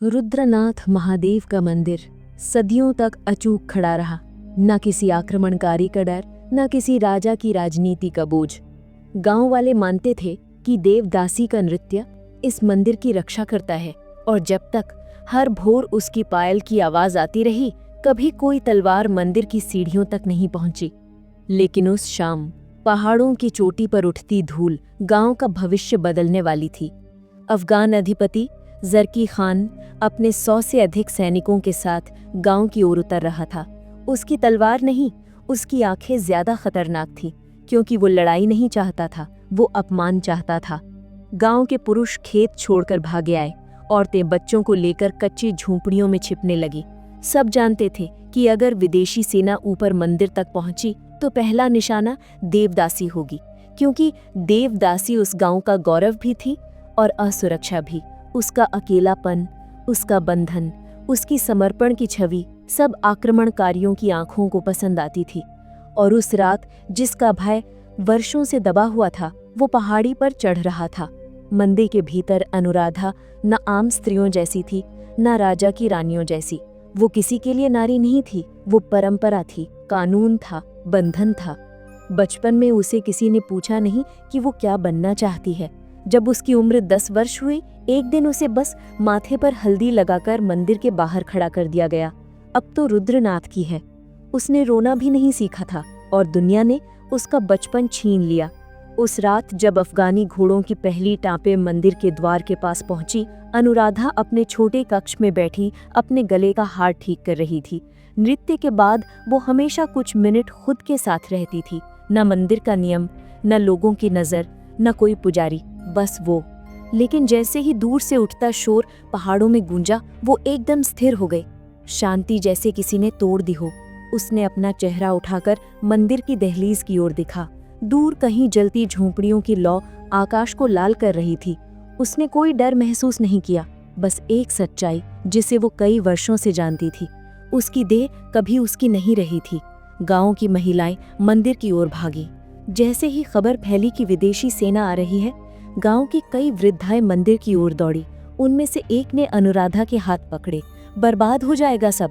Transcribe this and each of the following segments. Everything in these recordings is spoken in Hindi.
रुद्रनाथ महादेव का मंदिर सदियों तक अचूक खड़ा रहा। न किसी आक्रमणकारी का डर, न किसी राजा की राजनीति का बोझ। गांव वाले मानते थे कि देवदासी का नृत्य इस मंदिर की रक्षा करता है, और जब तक हर भोर उसकी पायल की आवाज आती रही, कभी कोई तलवार मंदिर की सीढ़ियों तक नहीं पहुंची। लेकिन उस शाम पहाड़ों की चोटी पर उठती धूल गांव का भविष्य बदलने वाली थी। अफगान अधिपति जरकी खान अपने 100 से अधिक सैनिकों के साथ गांव की ओर उतर रहा था। उसकी तलवार नहीं, उसकी आंखें ज्यादा खतरनाक थीं, क्योंकि वो लड़ाई नहीं चाहता था, वो अपमान चाहता था। गांव के पुरुष खेत छोड़कर भागे आए, औरतें बच्चों को लेकर कच्ची झोंपड़ियों में छिपने लगी। सब जानते थे कि अगर विदेशी सेना ऊपर मंदिर तक पहुंची तो पहला निशाना देवदासी होगी, क्योंकि देवदासी उस गांव का गौरव भी थी और असुरक्षा भी। उसका अकेलापन, उसका बंधन, उसकी समर्पण की छवि सब आक्रमणकारियों की आंखों को पसंद आती थी। और उस रात जिसका भय वर्षों से दबा हुआ था, वो पहाड़ी पर चढ़ रहा था। मंदिर के भीतर अनुराधा न आम स्त्रियों जैसी थी, न राजा की रानियों जैसी। वो किसी के लिए नारी नहीं थी, वो परंपरा थी, कानून था, बंधन था। बचपन में उसे किसी ने पूछा नहीं कि वो क्या बनना चाहती है। जब उसकी उम्र 10 वर्ष हुई, एक दिन उसे बस माथे पर हल्दी लगाकर मंदिर के बाहर खड़ा कर दिया गया। अब तो रुद्रनाथ की है। उसने रोना भी नहीं सीखा था और दुनिया ने उसका बचपन छीन लिया। उस रात जब अफगानी घोड़ों की पहली टाँपें मंदिर के द्वार के पास पहुंची, अनुराधा अपने छोटे कक्ष में बैठी अपने गले का हार ठीक कर रही थी। नृत्य के बाद वो हमेशा कुछ मिनट खुद के साथ रहती थी। न मंदिर का नियम, न लोगों की नज़र, न कोई पुजारी, बस वो। लेकिन जैसे ही दूर से उठता शोर पहाड़ों में गूंजा, वो एकदम स्थिर हो गई, शांति जैसे किसी ने तोड़ दी हो। उसने अपना चेहरा उठाकर मंदिर की दहलीज की ओर देखा। दूर कहीं जलती झोंपड़ियों की लौ आकाश को लाल कर रही थी। उसने कोई डर महसूस नहीं किया, बस एक सच्चाई जिसे वो कई वर्षों से जानती थी। उसकी देह कभी उसकी नहीं रही थी। गांव की महिलाएं मंदिर की ओर भागी। जैसे ही खबर फैली कि विदेशी सेना आ रही है, गांव की कई वृद्धाएं मंदिर की ओर दौड़ी। उनमें से एक ने अनुराधा के हाथ पकड़े। बर्बाद हो जाएगा सब,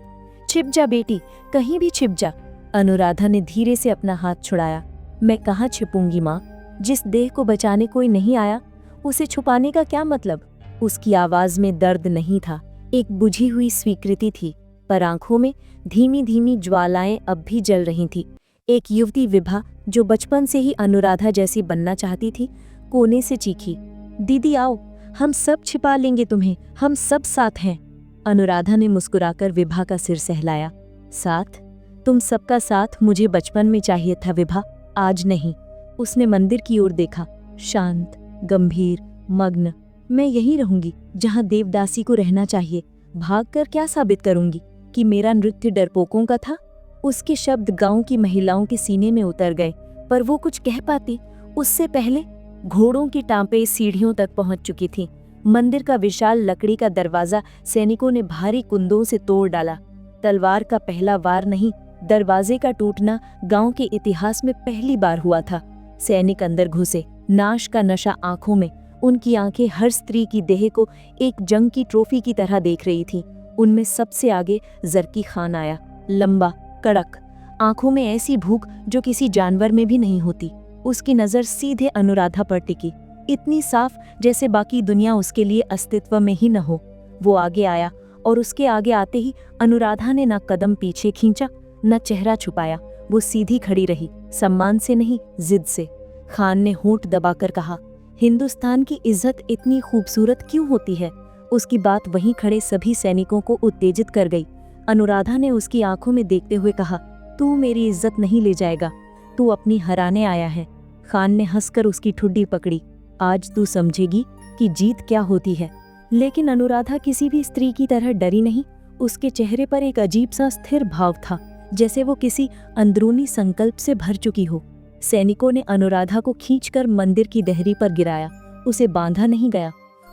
छिप जा बेटी, कहीं भी छिप जा। अनुराधा ने धीरे से अपना हाथ छुड़ाया। मैं कहाँ छिपूंगी माँ? जिस देह को बचाने कोई नहीं आया, उसे छुपाने का क्या मतलब? उसकी आवाज में दर्द नहीं था, एक बुझी हुई स्वीकृति थी, पर आंखों में धीमी धीमी ज्वालाएं अब भी जल रही थी। एक युवती विभा, जो बचपन से ही अनुराधा जैसी बनना चाहती थी, कोने से चीखी, दीदी आओ, हम सब छिपा लेंगे तुम्हें, हम सब साथ हैं। अनुराधा ने मुस्कुराकर विभा का सिर सहलाया। साथ? तुम सबका साथ मुझे बचपन में चाहिए था विभा, आज नहीं। उसने मंदिर की ओर देखा, शांत, गंभीर, मग्न। मैं यहीं रहूंगी जहां देवदासी को रहना चाहिए। भागकर क्या साबित करूंगी कि मेरा नृत्य डरपोकों का था? उसके शब्द गांव की महिलाओं के सीने में उतर गए, पर वो कुछ कह पाती उससे पहले घोड़ों की टाँपें सीढ़ियों तक पहुंच चुकी थीं। मंदिर का विशाल लकड़ी का दरवाजा सैनिकों ने भारी कुंदों से तोड़ डाला। तलवार का पहला वार नहीं, दरवाजे का टूटना गांव के इतिहास में पहली बार हुआ था। सैनिक अंदर घुसे, नाश का नशा आंखों में। उनकी आंखें हर स्त्री की देह को एक जंग की ट्रॉफी की तरह देख रही थीं। उनमें सबसे आगे जरकी खान आया, लंबा, कड़क, आंखों में ऐसी भूख जो किसी जानवर में भी नहीं होती। उसकी नजर सीधे अनुराधा पर टिकी, इतनी साफ जैसे बाकी दुनिया उसके लिए अस्तित्व में ही न हो। वो आगे आया और उसके आगे आते ही अनुराधा ने न कदम पीछे खींचा, न चेहरा छुपाया। वो सीधी खड़ी रही, सम्मान से नहीं, जिद से। खान ने होंठ दबाकर कहा, हिंदुस्तान की इज्जत इतनी खूबसूरत क्यों होती है? उसकी बात वहीं खड़े सभी सैनिकों को उत्तेजित कर गई। अनुराधा ने उसकी आंखों में देखते हुए कहा, तू मेरी इज्जत नहीं ले जाएगा, तू अपनी हराने आया है। खान ने हंसकर उसकी ठुड्डी पकड़ी, आज तू समझेगी कि जीत क्या होती है। लेकिन अनुराधा किसी भी स्त्री की तरह डरी नहीं। उसके चेहरे पर एक अजीब सा स्थिर भाव था, जैसे वो किसी अंदरूनी संकल्प से भर चुकी हो। सैनिकों ने अनुराधा को खींचकर मंदिर की देहरी पर गिराया। उसे बांधा नहीं गया,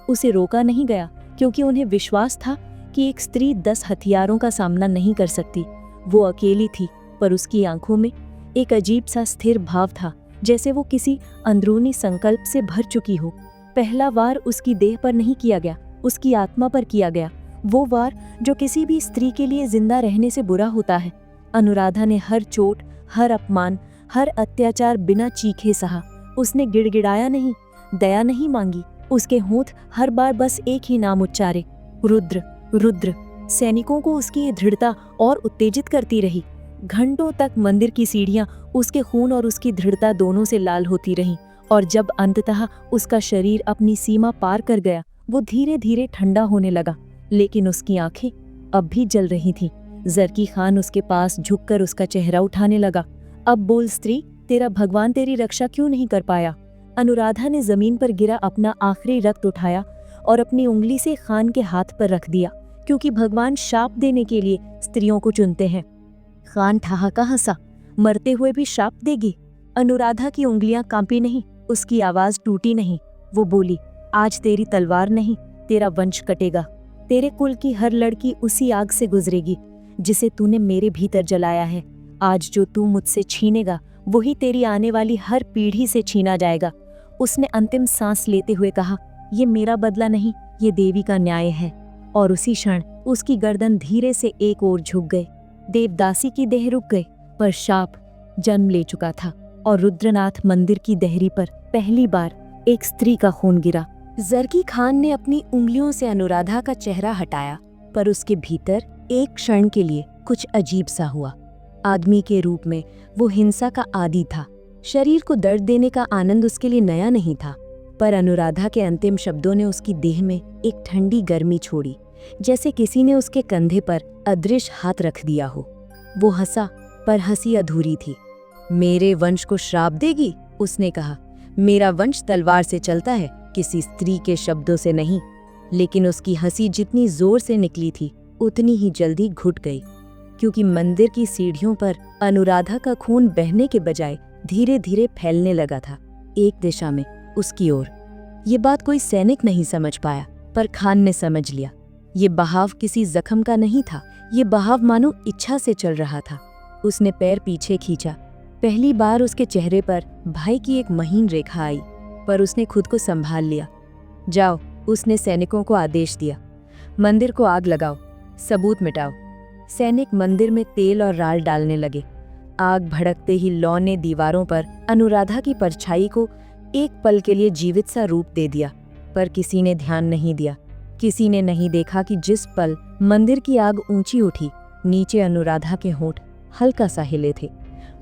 उसे रोका नहीं गया, क्योंकि उन्हें विश्वास था कि एक स्त्री 10 हथियारों का सामना नहीं कर सकती। वो अकेली थी, पर उसकी आंखों में एक अजीब सा स्थिर भाव था, जैसे वो किसी अंदरूनी संकल्प से भर चुकी हो। पहला वार उसकी देह पर नहीं किया गया, उसकी आत्मा पर किया गया। वो वार जो किसी भी स्त्री के लिए जिंदा रहने से बुरा होता है। अनुराधा ने हर चोट, हर अपमान, हर अत्याचार बिना चीखे सहा। उसने गिड़गिड़ाया नहीं, दया नहीं मांगी। उसके होंठ हर बार बस एक ही नाम उच्चारे, रुद्र रुद्र। सैनिकों को उसकी ये दृढ़ता और उत्तेजित करती रही। घंटों तक मंदिर की सीढ़ियां उसके खून और उसकी दृढ़ता दोनों से लाल होती रहीं, और जब अंततः उसका शरीर अपनी सीमा पार कर गया, वो धीरे धीरे ठंडा होने लगा, लेकिन उसकी आंखें अब भी जल रही थीं। जरकी खान उसके पास झुककर उसका चेहरा उठाने लगा। अब बोल स्त्री, तेरा भगवान तेरी रक्षा क्यों नहीं कर पाया? अनुराधा ने जमीन पर गिरा अपना आखिरी रक्त उठाया और अपनी उंगली से खान के हाथ पर रख दिया, क्योंकि भगवान शाप देने के लिए स्त्रियों को चुनते हैं। खान ठहाका हंसा, मरते हुए भी शाप देगी? अनुराधा की उंगलियां कांपी नहीं, उसकी आवाज टूटी नहीं। वो बोली, आज तेरी तलवार नहीं, तेरा वंश कटेगा। तेरे कुल की हर लड़की उसी आग से गुजरेगी जिसे तूने मेरे भीतर जलाया है। आज जो तू मुझसे छीनेगा, वही तेरी आने वाली हर पीढ़ी से छीना जाएगा। उसने अंतिम सांस लेते हुए कहा, ये मेरा बदला नहीं, ये देवी का न्याय है। और उसी क्षण उसकी गर्दन धीरे से एक ओर झुक गई। देवदासी की देह रुक गई, पर शाप जन्म ले चुका था, और रुद्रनाथ मंदिर की देहरी पर पहली बार एक स्त्री का खून गिरा। जरकी खान ने अपनी उंगलियों से अनुराधा का चेहरा हटाया, पर उसके भीतर एक क्षण के लिए कुछ अजीब सा हुआ। आदमी के रूप में वो हिंसा का आदी था। शरीर को दर्द देने का आनंद उसके लिए नया नहीं था, पर अनुराधा के अंतिम शब्दों ने उसकी देह में एक ठंडी गर्मी छोड़ी, जैसे किसी ने उसके कंधे पर अदृश्य हाथ रख दिया हो। वो हंसा, पर हंसी अधूरी थी। मेरे वंश को श्राप देगी? उसने कहा। मेरा वंश तलवार से चलता है, किसी स्त्री के शब्दों से नहीं। लेकिन उसकी हंसी जितनी जोर से निकली थी, उतनी ही जल्दी घुट गई, क्योंकि मंदिर की सीढ़ियों पर अनुराधा का खून बहने के बजाय धीरे धीरे फैलने लगा था, एक दिशा में, उसकी ओर। ये बात कोई सैनिक नहीं समझ पाया, पर खान ने समझ लिया। ये बहाव किसी जख्म का नहीं था, ये बहाव मानो इच्छा से चल रहा था। उसने पैर पीछे खींचा। पहली बार उसके चेहरे पर भय की एक महीन रेखा आई, पर उसने खुद को संभाल लिया। जाओ, उसने सैनिकों को आदेश दिया। मंदिर को आग लगाओ, सबूत मिटाओ। सैनिक मंदिर में तेल और राल डालने लगे। आग भड़कते ही लौ ने दीवारों पर अनुराधा की परछाई को एक पल के लिए जीवित सा रूप दे दिया, पर किसी ने ध्यान नहीं दिया। किसी ने नहीं देखा कि जिस पल मंदिर की आग ऊंची उठी, नीचे अनुराधा के होंठ हल्का सा हिले थे।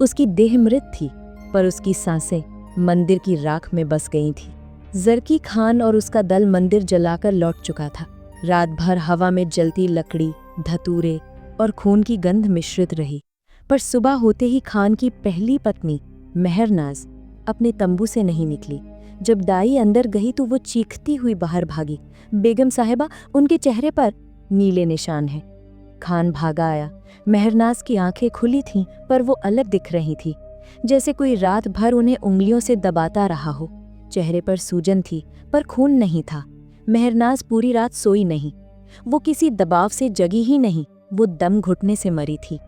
उसकी देह मृत थी, पर उसकी सांसें मंदिर की राख में बस गई थी। जरकी खान और उसका दल मंदिर जलाकर लौट चुका था। रात भर हवा में जलती लकड़ी, धतूरे और खून की गंध मिश्रित रही, पर सुबह होते ही खान की पहली पत्नी मेहरनाज अपने तंबू से नहीं निकली। जब दाई अंदर गई तो वो चीखती हुई बाहर भागी, बेगम साहिबा, उनके चेहरे पर नीले निशान हैं। खान भागा आया। मेहरनाज की आंखें खुली थीं, पर वो अलग दिख रही थी, जैसे कोई रात भर उन्हें उंगलियों से दबाता रहा हो। चेहरे पर सूजन थी, पर खून नहीं था। मेहरनाज पूरी रात सोई नहीं। वो किसी दबाव से जगी ही नहीं, वो दम घुटने से मरी थी।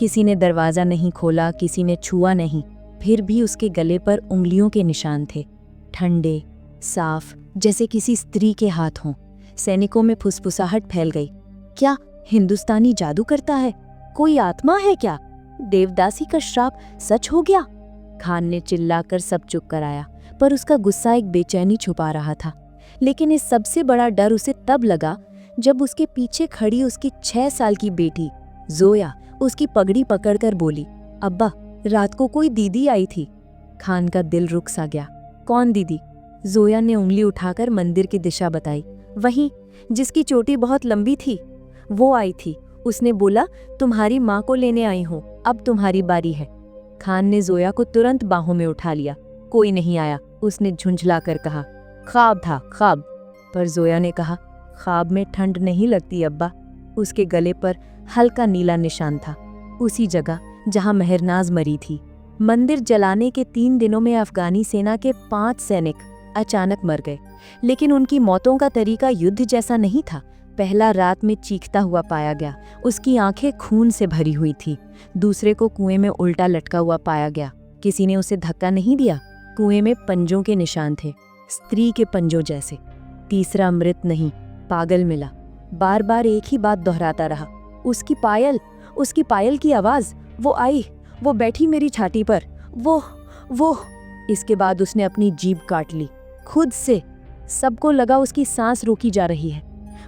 किसी ने दरवाज़ा नहीं खोला, किसी ने छुआ नहीं, फिर भी उसके गले पर उंगलियों के निशान थे, ठंडे, साफ, जैसे किसी स्त्री के हाथ हों। सैनिकों में फुसफुसाहट फैल गई। क्या हिंदुस्तानी जादू करता है? कोई आत्मा है क्या? देवदासी का श्राप सच हो गया? खान ने चिल्लाकर सब चुप कराया, पर उसका गुस्सा एक बेचैनी छुपा रहा था। लेकिन इस सबसे बड़ा डर उसे तब लगा जब उसके पीछे खड़ी उसकी 6 साल की बेटी जोया उसकी पगड़ी पकड़कर बोली, अब्बा, रात को कोई दीदी आई थी। खान का दिल रुक सा गया। कौन दीदी? जोया ने उंगली उठाकर मंदिर की दिशा बताई। वहीं जिसकी चोटी बहुत लंबी थी, वो आई थी। उसने बोला, तुम्हारी माँ को लेने आई हूँ, अब तुम्हारी बारी है। खान ने जोया को तुरंत बाहों में उठा लिया। कोई नहीं आया, उसने झुंझला कर कहा। ख्वाब था, ख्वाब। पर जोया ने कहा, ख्वाब में ठंड नहीं लगती अब्बा। उसके गले पर हल्का नीला निशान था, उसी जगह जहां मेहरनाज मरी थी। मंदिर जलाने के 3 दिनों में अफगानी सेना के 5 सैनिक अचानक मर गए, लेकिन उनकी मौतों का तरीका युद्ध जैसा नहीं था। पहला रात में चीखता हुआ पाया गया, उसकी आंखें खून से भरी हुई थी। दूसरे को कुएं में उल्टा लटका हुआ पाया गया, किसी ने उसे धक्का नहीं दिया। कुएं में पंजों के निशान थे, स्त्री के पंजों जैसे। तीसरा मृत नहीं, पागल मिला, बार बार एक ही बात दोहराता रहा, उसकी पायल की आवाज, वो आई, वो बैठी मेरी छाती पर, वो। इसके बाद उसने अपनी जीभ काट ली, खुद से। सबको लगा उसकी सांस रोकी जा रही है,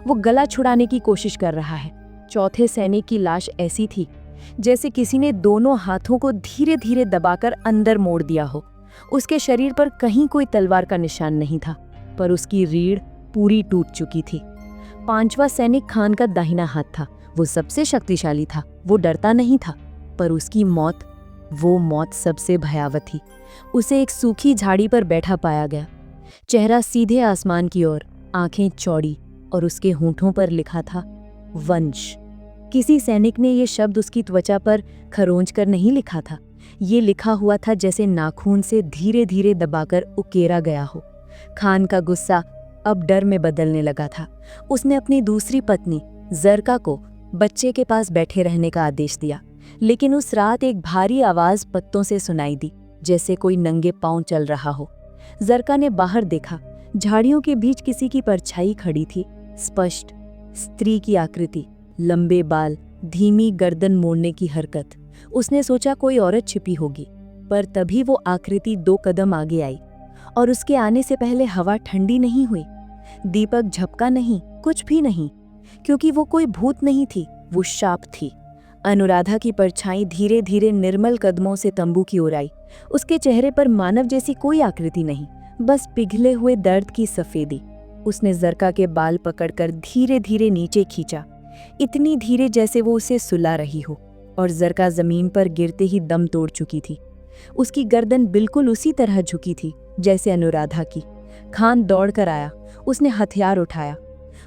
वो गला छुड़ाने की कोशिश कर रहा है। चौथे सैनिक की लाश ऐसी थी जैसे किसी ने दोनों हाथों को धीरे धीरे दबाकर अंदर मोड़ दिया हो। उसके शरीर पर कहीं कोई तलवार का निशान नहीं था, पर उसकी रीढ़ पूरी टूट चुकी थी। पांचवा सैनिक खान का दाहिना हाथ था, वो सबसे शक्तिशाली था, वो डरता नहीं था, पर उसकी वो मौत सबसे भयावह थी। उसे एक सूखी झाड़ी पर बैठा पाया गया, चेहरा सीधे आसमान की ओर, आंखें चौड़ी, और उसके होंठों पर लिखा था वंश। किसी सैनिक ने ये शब्द उसकी त्वचा पर खरोंच कर नहीं लिखा था, ये लिखा हुआ था जैसे नाखून से धीरे धीरे दबाकर उकेरा गया हो। खान का गुस्सा अब डर में बदलने लगा था। उसने अपनी दूसरी पत्नी जरका को बच्चे के पास बैठे रहने का आदेश दिया, लेकिन उस रात एक भारी आवाज पत्तों से सुनाई दी, जैसे कोई नंगे पांव चल रहा हो। जरका ने बाहर देखा, झाड़ियों के बीच किसी की परछाई खड़ी थी, स्पष्ट, स्त्री की आकृति, लंबे बाल, धीमी गर्दन मोड़ने की हरकत। उसने सोचा कोई औरत छिपी होगी, पर तभी वो आकृति 2 कदम आगे आई, और उसके आने से पहले हवा ठंडी नहीं हुई, दीपक झपका नहीं, कुछ भी नहीं, क्योंकि वो कोई भूत नहीं थी, वो शाप थी। अनुराधा की परछाई धीरे धीरे निर्मल कदमों से तंबू की ओर आई। उसके चेहरे पर मानव जैसी कोई आकृति नहीं, बस पिघले हुए दर्द की सफेदी। उसने जरका के बाल पकड़कर धीरे धीरे नीचे खींचा, इतनी धीरे जैसे वो उसे सुला रही हो, और जरका जमीन पर गिरते ही दम तोड़ चुकी थी। उसकी गर्दन बिल्कुल उसी तरह झुकी थी जैसे अनुराधा की। खान दौड़ कर आया, उसने हथियार उठाया।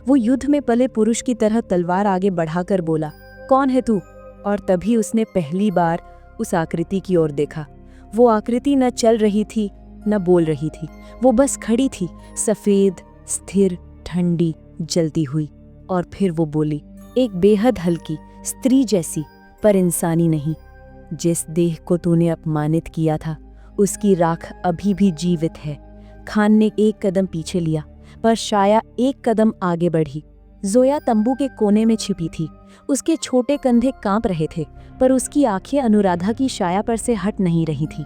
वो युद्ध में पले पुरुष की तरह तलवार आगे बढ़ाकर बोला, कौन है तू? और तभी उसने पहली बार उस आकृति की ओर देखा। वो आकृति न चल रही थी न बोल रही थी, वो बस खड़ी थी, सफेद, स्थिर, ठंडी, जलती हुई। और फिर वो बोली, एक बेहद हल्की, स्त्री जैसी, पर इंसानी नहीं। जिस देह को तूने अपमानित किया था, उसकी राख अभी भी जीवित है। खान ने एक कदम पीछे लिया, पर शाया एक कदम आगे बढ़ी। जोया तंबू के कोने में छिपी थी, उसके छोटे कंधे कांप रहे थे, पर उसकी आंखें अनुराधा की शाया पर से हट नहीं रही थी।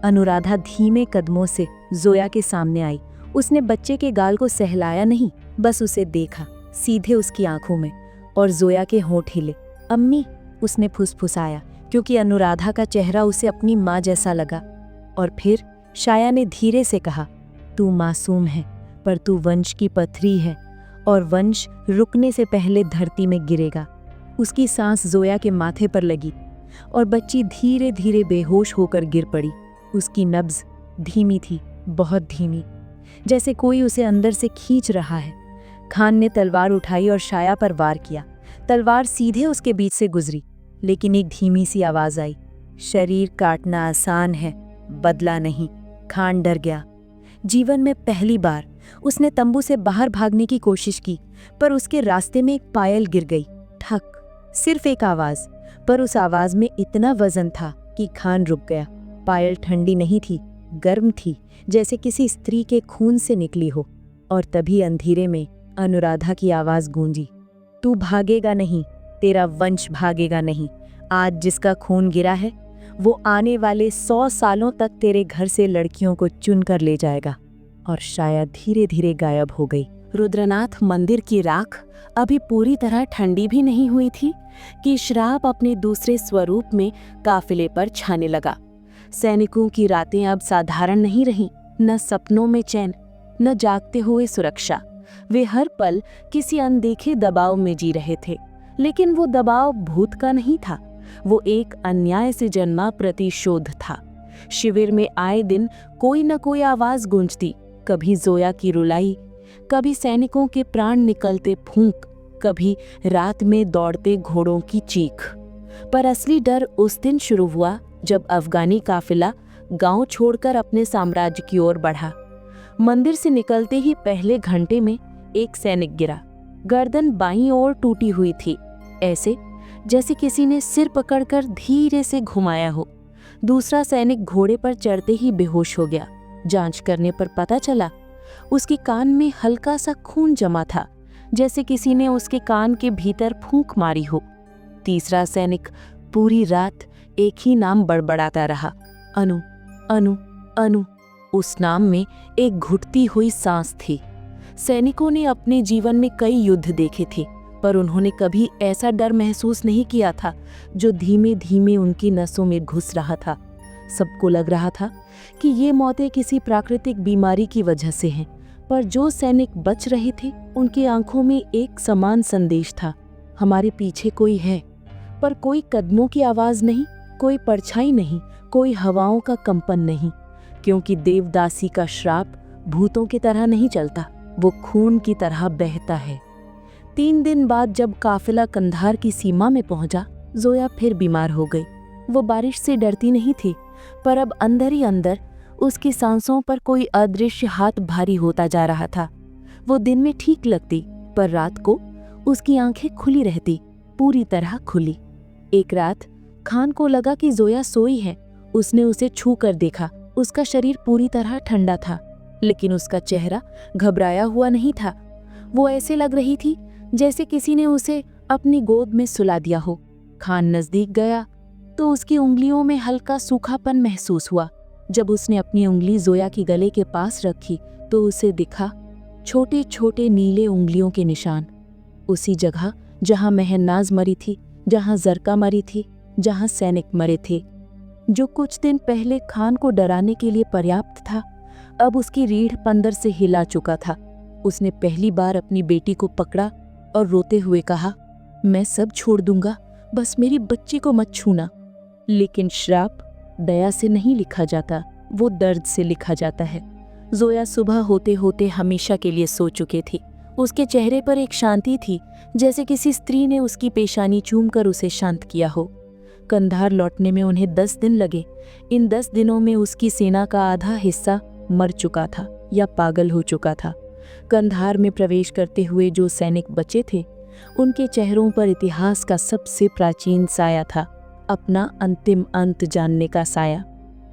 अनुराधा धीमे कदमों से जोया के सामने आई। उसने बच्चे के गाल को सहलाया नहीं, बस उसे देखा, सीधे उसकी आंखों में, और जोया के होंठ हिले। अम्मी, उसने फुसफुसाया, क्योंकि अनुराधा का चेहरा उसे अपनी माँ जैसा लगा। और फिर शाया ने धीरे से कहा, तू मासूम है, पर तू वंश की पथरी है, और वंश रुकने से पहले धरती में गिरेगा। उसकी सांस जोया के माथे पर लगी, और बच्ची धीरे धीरे बेहोश होकर गिर पड़ी। उसकी नब्ज धीमी थी, बहुत धीमी, जैसे कोई उसे अंदर से खींच रहा है। खान ने तलवार उठाई और शाया पर वार किया। तलवार सीधे उसके बीच से गुजरी, लेकिन एक धीमी सी आवाज आई, शरीर काटना आसान है, बदला नहीं। खान डर गया। जीवन में पहली बार उसने तंबू से बाहर भागने की कोशिश की, पर उसके रास्ते में एक पायल गिर गई। ठक, सिर्फ एक आवाज, पर उस आवाज में इतना वजन था कि खान रुक गया। पायल ठंडी नहीं थी, गर्म थी, जैसे किसी स्त्री के खून से निकली हो। और तभी अंधेरे में अनुराधा की आवाज गूंजी, तू भागेगा नहीं, तेरा वंश भागेगा नहीं। आज जिसका खून गिरा है, वो आने वाले 100 सालों तक तेरे घर से लड़कियों को चुन कर ले जाएगा। और शायद धीरे धीरे गायब हो गई। रुद्रनाथ मंदिर की राख अभी पूरी तरह ठंडी भी नहीं हुई थी कि श्राप अपने दूसरे स्वरूप में काफिले पर छाने लगा। सैनिकों की रातें अब साधारण नहीं रहीं, न सपनों में चैन, न जागते हुए सुरक्षा। वे हर पल किसी अनदेखे दबाव में जी रहे थे, लेकिन वो दबाव भूत का नहीं था, वो एक अन्याय से जन्मा प्रतिशोध था। शिविर में आए दिन कोई न कोई आवाज गूंजती, कभी जोया की रुलाई, कभी सैनिकों के प्राण निकलते फूंक, कभी रात में दौड़ते घोड़ों की चीख। पर असली डर उस दिन शुरू हुआ जब अफगानी काफिला गांव छोड़कर अपने साम्राज्य की ओर बढ़ा। मंदिर से निकलते ही पहले घंटे में एक सैनिक गिरा। गर्दन बाईं ओर टूटी हुई थी, ऐसे जैसे किसी ने सिर पकड़कर धीरे से घुमाया हो। दूसरा सैनिक घोड़े पर चढ़ते ही बेहोश हो गया। जांच करने पर पता चला उसके कान में हल्का सा खून जमा था, जैसे किसी ने उसके कान के भीतर फूंक मारी हो। तीसरा सैनिक पूरी रात एक ही नाम बड़बड़ाता रहा, अनु अनु अनु। उस नाम में एक घुटती हुई सांस थी। सैनिकों ने अपने जीवन में कई युद्ध देखे थे, पर उन्होंने कभी ऐसा डर महसूस नहीं किया था जो धीमे धीमे उनकी नसों में घुस रहा था। सबको लग रहा था कि ये मौतें किसी प्राकृतिक बीमारी की वजह से हैं, पर जो सैनिक बच रहे थे उनकी आंखों में एक समान संदेश था, हमारे पीछे कोई है। पर कोई कदमों की आवाज नहीं, कोई परछाई नहीं, कोई हवाओं का कंपन नहीं, क्योंकि देवदासी का श्राप भूतों की तरह नहीं चलता, वो खून की तरह बहता है। 3 दिन बाद जब काफिला कंधार की सीमा में पहुंचा, जोया फिर बीमार हो गई। वो बारिश से डरती नहीं थी, पर अब अंदर ही अंदर उसकी सांसों पर कोई अदृश्य हाथ भारी होता जा रहा था। वो दिन में ठीक लगती, पर रात को उसकी आंखें खुली रहती, पूरी तरह खुली। एक रात खान को लगा कि जोया सोई है। उसने उसे छू कर देखा। उसका शरीर पूरी तरह ठंडा था, लेकिन उसका चेहरा घबराया हुआ नहीं था। वो ऐसे लग रही थी जैसे किसी ने उसे अपनी गोद में सुला दिया हो। खान नजदीक गया तो उसकी उंगलियों में हल्का सूखापन महसूस हुआ। जब उसने अपनी उंगली जोया की गले के पास रखी तो उसे दिखा छोटे छोटे नीले उंगलियों के निशान, उसी जगह जहां महनाज मरी थी, जहां जरका मरी थी, जहां सैनिक मरे थे। जो कुछ दिन पहले खान को डराने के लिए पर्याप्त था, अब उसकी रीढ़ पंदर से हिला चुका था। उसने पहली बार अपनी बेटी को पकड़ा और रोते हुए कहा, मैं सब छोड़ दूंगा, बस मेरी बच्ची को मत छूना। लेकिन श्राप दया से नहीं लिखा जाता, वो दर्द से लिखा जाता है। जोया सुबह होते होते हमेशा के लिए सो चुके थी। उसके चेहरे पर एक शांति थी, जैसे किसी स्त्री ने उसकी पेशानी चूमकर उसे शांत किया हो। कंधार लौटने में उन्हें 10 दिन लगे। इन 10 दिनों में उसकी सेना का आधा हिस्सा मर चुका था या पागल हो चुका था। कंधार में प्रवेश करते हुए जो सैनिक बचे थे, उनके चेहरों पर इतिहास का सबसे प्राचीन साया था, अपना अंतिम अंत जानने का साया।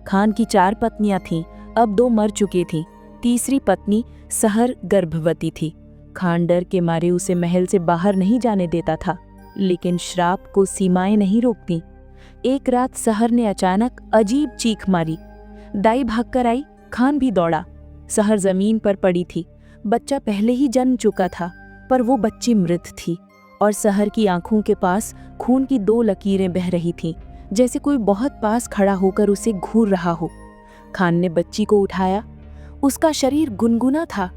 खान की 4 पत्नियां थीं, अब 2 मर चुकी थीं। तीसरी पत्नी सहर गर्भवती थी। खान डर के मारे उसे महल से बाहर नहीं जाने देता था, लेकिन श्राप को सीमाएं नहीं रोकती। एक रात सहर ने अचानक अजीब चीख मारी। दाई भागकर आई, खान भी दौड़ा। सहर जमीन पर पड़ी थी। बच्चा पहले ही जन्म चुका था, पर वो बच्ची मृत थी और सहर की आंखों के पास खून की 2 लकीरें बह रही थीं, जैसे कोई बहुत पास खड़ा होकर उसे घूर रहा हो। खान ने बच्ची को उठाया। उसका शरीर गुनगुना था,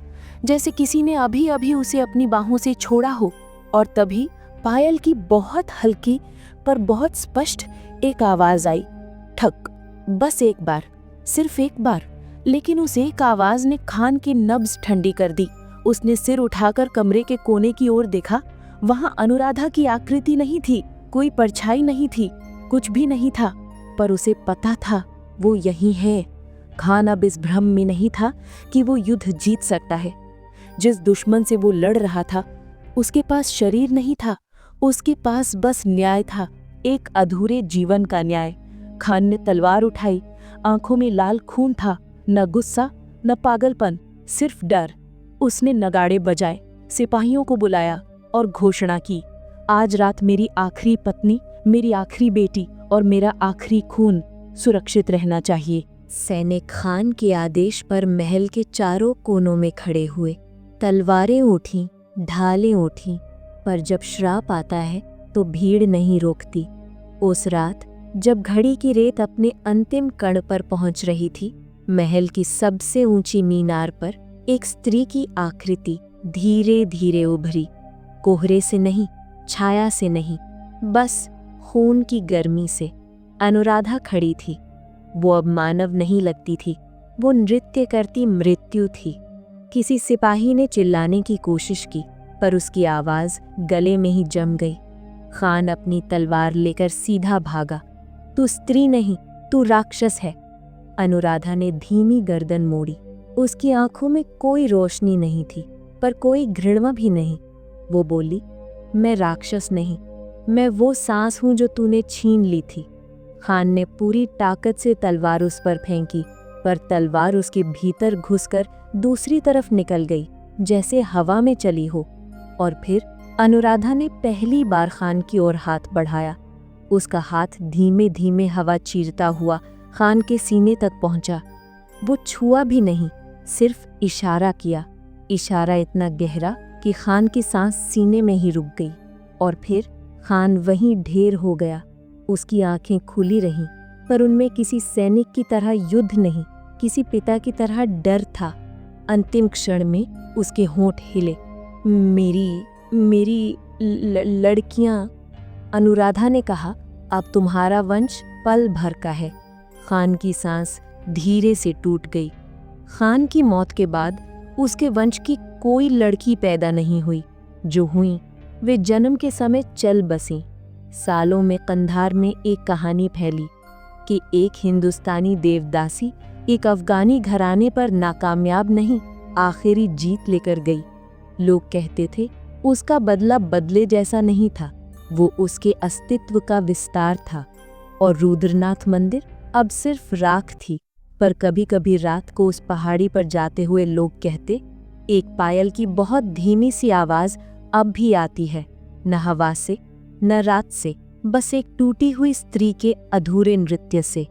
जैसे किसी ने अभी अभी उसे अपनी बाहों से छोड़ा हो। और तभी पायल की बहुत हल्की पर बहुत स्पष्ट एक आवाज आई, ठक। बस एक बार, सिर्फ एक बार, लेकिन उस एक आवाज ने खान की नब्ज ठंडी कर दी। उसने सिर उठाकर कमरे के कोने की ओर देखा। वहां अनुराधा की आकृति नहीं थी, कोई परछाई नहीं थी, कुछ भी नहीं था, पर उसे पता था वो यही है। खान अब इस भ्रम में नहीं था कि वो युद्ध जीत सकता है। जिस दुश्मन से वो लड़ रहा था, उसके पास शरीर नहीं था, उसके पास बस न्याय था, एक अधूरे जीवन का न्याय। खान ने तलवार उठाई। आंखों में लाल खून था, न गुस्सा न पागलपन, सिर्फ डर। उसने नगाड़े बजाए, सिपाहियों को बुलाया और घोषणा की, आज रात मेरी आखिरी पत्नी, मेरी आखिरी बेटी और मेरा आखिरी खून सुरक्षित रहना चाहिए। सैनिक खान के आदेश पर महल के चारों कोनों में खड़े हुए। तलवारें उठीं, ढालें उठीं, पर जब श्राप आता है तो भीड़ नहीं रोकती। उस रात जब घड़ी की रेत अपने अंतिम कण पर पहुंच रही थी, महल की सबसे ऊंची मीनार पर एक स्त्री की आकृति धीरे धीरे उभरी। कोहरे से नहीं, छाया से नहीं, बस खून की गर्मी से। अनुराधा खड़ी थी। वो अब मानव नहीं लगती थी, वो नृत्य करती मृत्यु थी। किसी सिपाही ने चिल्लाने की कोशिश की, पर उसकी आवाज गले में ही जम गई। खान अपनी तलवार लेकर सीधा भागा। तू स्त्री नहीं, तू राक्षस है। अनुराधा ने धीमी गर्दन मोड़ी। उसकी आंखों में कोई रोशनी नहीं थी, पर कोई घृणा भी नहीं। वो बोली, मैं राक्षस नहीं, मैं वो सांस हूं जो तूने छीन ली थी। खान ने पूरी ताकत से तलवार उस पर फेंकी, पर तलवार उसके भीतर घुसकर दूसरी तरफ निकल गई, जैसे हवा में चली हो, और फिर अनुराधा ने पहली बार खान की ओर हाथ बढ़ाया। उसका हाथ धीमे धीमे हवा चीरता हुआ खान के सीने तक पहुंचा। वो छुआ भी नहीं, सिर्फ इशारा किया। इशारा इतना गहरा कि खान की सांस सीने में ही रुक गई। और फिर खान वहीं ढेर हो गया। उसकी आंखें खुली रहीं, पर उनमें किसी सैनिक की तरह युद्ध नहीं, किसी पिता की तरह डर था। अंतिम क्षण में उसके होंठ हिले। मेरी लड़कियां, अनुराधा ने कहा। अब तुम्हारा वंश पल भर का है। खान की सांस धीरे से टूट गई। खान की मौत के बाद उसके वंश की कोई लड़की पैदा नहीं हुई। जो हुई वे जन्म के समय चल बसीं। सालों में कंधार में एक कहानी फैली कि एक हिंदुस्तानी देवदासी एक अफगानी घराने पर नाकामयाब नहीं, आखिरी जीत लेकर गई। लोग कहते थे उसका बदला बदले जैसा नहीं था, वो उसके अस्तित्व का विस्तार था। और रुद्रनाथ मंदिर अब सिर्फ राख थी। पर कभी कभी रात को उस पहाड़ी पर जाते हुए लोग कहते, एक पायल की बहुत धीमी सी आवाज अब भी आती है, न हवा से न रात से, बस एक टूटी हुई स्त्री के अधूरे नृत्य से।